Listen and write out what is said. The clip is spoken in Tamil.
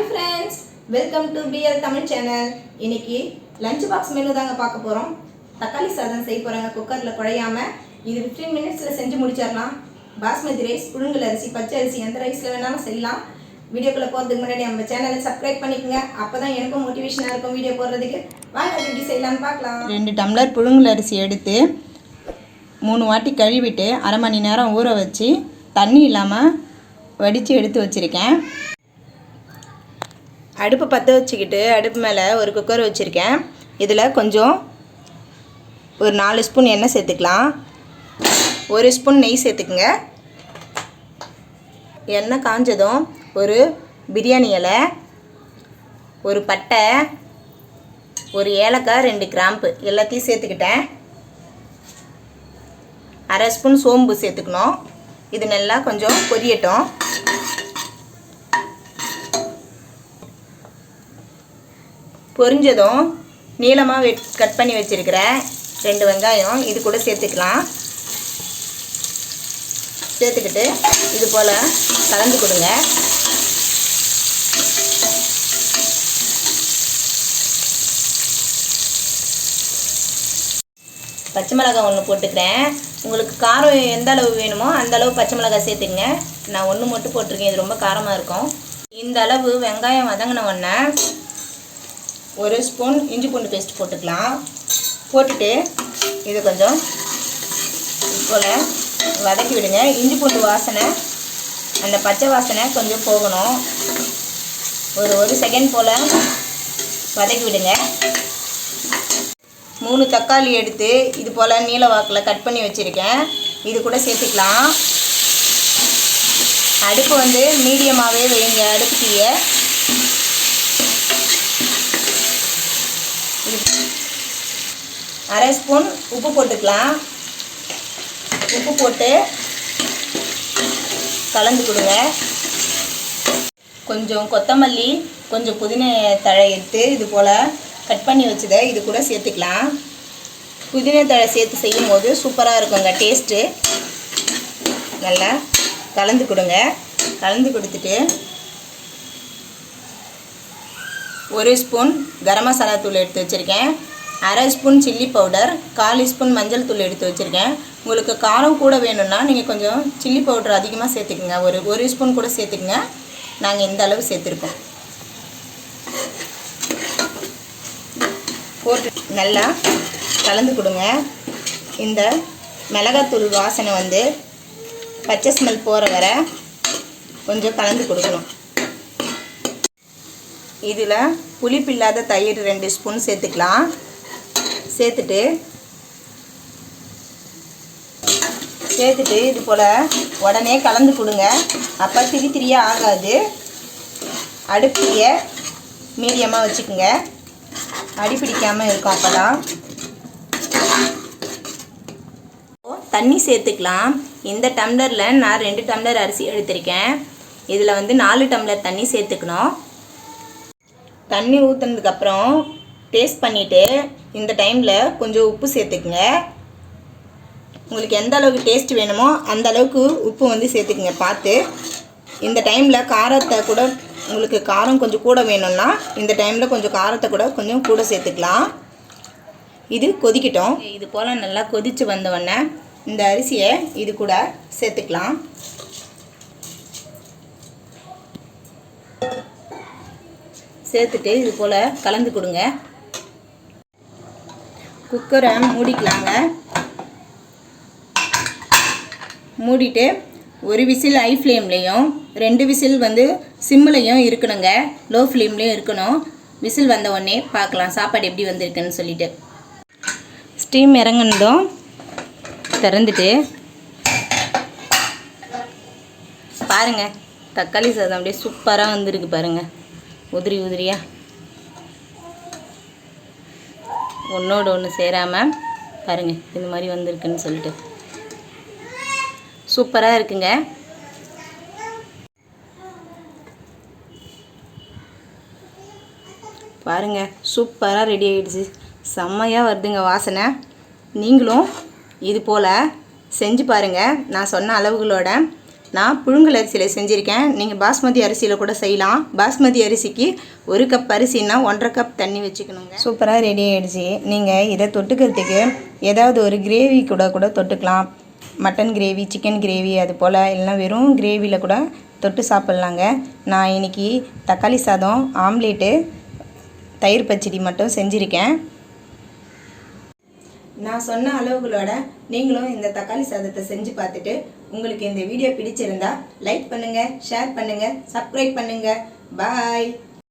Hi friends, welcome to BL Tamil channel. இன்னைக்கு லஞ்ச் பாக்ஸ் மெனு தாங்க பார்க்க போறோம். தக்காளி சாதம் செய்ய போறாங்க குக்கர்ல குழையாம. இது 15 மினிட்ஸ்ல செஞ்சு முடிச்சிரலாம். பாஸ்மதி ரைஸ், புழுங்கல் அரிசி, பச்சை அரிசி எந்த ரைஸ்ல வேணாலும் செய்யலாம். வீடியோக்குள்ள போறதுக்கு முன்னாடி நம்ம சேனலை சப்ஸ்கிரைப் பண்ணிக்கங்க. அப்பதான் எனக்கும் மோட்டிவேஷனா இருக்கும் வீடியோ போடுறதுக்கு. வாங்க எப்படி செய்யலாம்னு பார்க்கலாம். 2 டம்ளர் புழுங்கல் அரிசி எடுத்து 3 வாட்டி கழுவிட்டு அரை மணி நேரம் ஊற வச்சு தண்ணி இல்லாமல் வடித்து எடுத்து வச்சுருக்கேன். அடுப்பு பற்ற வச்சுக்கிட்டு அடுப்பு மேலே ஒரு குக்கர் வச்சுருக்கேன். இதில் கொஞ்சம் ஒரு 4 ஸ்பூன் எண்ணெய் சேர்த்துக்கலாம். 1 ஸ்பூன் நெய் சேர்த்துக்குங்க. எண்ணெய் காஞ்சதும் ஒரு பிரியாணி இலை, ஒரு பட்டை, ஒரு ஏலக்காய், 2 கிராம்பு எல்லாத்தையும் சேர்த்துக்கிட்டேன். அரை ஸ்பூன் சோம்பு சேர்த்துக்கணும். இது நல்லா கொஞ்சம் பொரியட்டும். பொரிஞ்சதும் நீளமாக கட் பண்ணி வச்சுருக்கிற 2 வெங்காயம் இது கூட சேர்த்துக்கலாம். சேர்த்துக்கிட்டு இது போல் கலந்து கொடுங்க. பச்சை மிளகாய் 1 போட்டுக்கிறேன். உங்களுக்கு காரம் எந்த அளவு வேணுமோ அந்த அளவு பச்சை மிளகாய் சேர்த்துங்க. நான் 1 மட்டும் போட்டிருக்கேன், இது ரொம்ப காரமாக இருக்கும். இந்த அளவு வெங்காயம் வதங்கின உடனே 1 ஸ்பூன் இஞ்சி பூண்டு பேஸ்ட் போட்டுக்கலாம். போட்டுட்டு இது கொஞ்சம் போல் வதக்கி விடுங்க. இஞ்சி பூண்டு வாசனை, அந்த பச்சை வாசனை கொஞ்சம் போகணும். ஒரு செகண்ட் போல் வதக்கி விடுங்க. 3 தக்காளி எடுத்து இது போல் நீல வாக்கில் கட் பண்ணி வச்சுருக்கேன். இது கூட சேர்த்துக்கலாம். அடுப்பு வந்து மீடியமாகவே வைங்க. அடுப்பு தீயை அரை ஸ்பூன் உப்பு போட்டுக்கலாம். உப்பு போட்டு கலந்து கொடுங்க. கொஞ்சம் கொத்தமல்லி, கொஞ்சம் புதினா தழை எடுத்து இது போல் கட் பண்ணி வச்சதை இது கூட சேர்த்துக்கலாம். புதினா தழை சேர்த்து செய்யும் போது சூப்பராக இருக்குங்க டேஸ்ட்டு. நல்லா கலந்து கொடுங்க. கலந்து கொடுத்துட்டு 1 ஸ்பூன் கரம் மசாலா தூள் எடுத்து வச்சுருக்கேன். அரை ஸ்பூன் சில்லி பவுடர், 1/4 ஸ்பூன் மஞ்சள் தூள் எடுத்து வச்சுருக்கேன். உங்களுக்கு காரம் கூட வேணும்னா நீங்கள் கொஞ்சம் சில்லி பவுடர் அதிகமாக சேர்த்துக்குங்க. ஒரு ஸ்பூன் கூட சேர்த்துக்குங்க. நாங்கள் இந்த அளவு சேர்த்துருக்கோம். போட்டு நல்லா கலந்து கொடுங்க. இந்த மிளகாத்தூள் வாசனை வந்து பச்சை ஸ்மெல் போகிற வர கொஞ்சம் கலந்து கொடுக்கணும். இதில் புளிப்பில்லாத தயிர் 2 ஸ்பூன் சேர்த்துக்கலாம். சேர்த்துட்டு இது போல் உடனே கலந்து கொடுங்க. அப்போ திரியாக ஆகாது. அடுப்பிய மீடியமாக வச்சுக்கோங்க. அடி பிடிக்காமல் இருக்கும். அப்போ தான் தண்ணி சேர்த்துக்கலாம். இந்த டம்ளரில் நான் 2 டம்ளர் அரிசி எடுத்திருக்கேன். இதில் வந்து 4 டம்ளர் தண்ணி சேர்த்துக்கணும். தண்ணி ஊற்றுனதுக்கப்புறம் டேஸ்ட் பண்ணிவிட்டு இந்த டைமில் கொஞ்சம் உப்பு சேர்த்துக்குங்க. உங்களுக்கு எந்த அளவுக்கு டேஸ்ட் வேணுமோ அந்த அளவுக்கு உப்பு வந்து சேர்த்துக்குங்க பார்த்து. இந்த டைமில் காரத்தை கூட உங்களுக்கு காரம் கொஞ்சம் கூட வேணும்னா இந்த டைமில் கொஞ்சம் காரத்தை கூட கொஞ்சம் கூட சேர்த்துக்கலாம். இது கொதிக்கட்டும். இது போல் நல்லா கொதித்து வந்தவொடனே இந்த அரிசியை இது கூட சேர்த்துக்கலாம். சேர்த்துட்டு இது போல் கலந்து கொடுங்க. குக்கரை மூடிக்கலாங்க. மூடிட்டு 1 விசில் ஹை ஃப்ளேம்லேயும் 2 விசில் வந்து சிம்மிலையும் இருக்கணுங்க. லோ ஃப்ளேம்லேயும் இருக்கணும். விசில் வந்த உடனே பார்க்கலாம் சாப்பாடு எப்படி வந்திருக்குன்னு சொல்லிட்டு. ஸ்டீம் இறங்கினதும் திறந்துட்டு பாருங்கள், தக்காளி சாதம் அப்படியே சூப்பராக வந்திருக்கு பாருங்கள். உதிரி உதிரியாக ஒன்றோடு ஒன்று சேராமல் பாருங்கள் இந்த மாதிரி வந்திருக்குன்னு சொல்லிட்டு சூப்பராக இருக்குங்க. பாருங்கள் சூப்பராக ரெடி ஆகிடுச்சு. செம்மையாக வருதுங்க வாசனை. நீங்களும் இது போல் செஞ்சு பாருங்கள். நான் சொன்ன அளவுகளோட நான் புழுங்கல் அரிசியில் செஞ்சுருக்கேன். நீங்கள் பாஸ்மதி அரிசியில் கூட செய்யலாம். பாஸ்மதி அரிசிக்கு 1 கப் அரிசின்னா 1.5 கப் தண்ணி வச்சுக்கணுங்க. சூப்பராக ரெடி ஆகிடுச்சு. நீங்கள் இதை தொட்டுக்கிறதுக்கு ஏதாவது ஒரு கிரேவி கூட தொட்டுக்கலாம். மட்டன் கிரேவி, சிக்கன் கிரேவி அது போல், இல்லைனா வெறும் கிரேவியில் கூட தொட்டு சாப்பிட்லாங்க. நான் இன்றைக்கி தக்காளி சாதம், ஆம்லேட்டு, தயிர் பச்சடி மட்டும் செஞ்சுருக்கேன். நான் சொன்ன அளவுகளோட நீங்களும் இந்த தக்காளி சாதத்தை செஞ்சு பார்த்துட்டு உங்களுக்கு இந்த வீடியோ பிடிச்சிருந்தா லைக் பண்ணுங்கள், ஷேர் பண்ணுங்கள், சப்ஸ்கிரைப் பண்ணுங்கள். பாய்.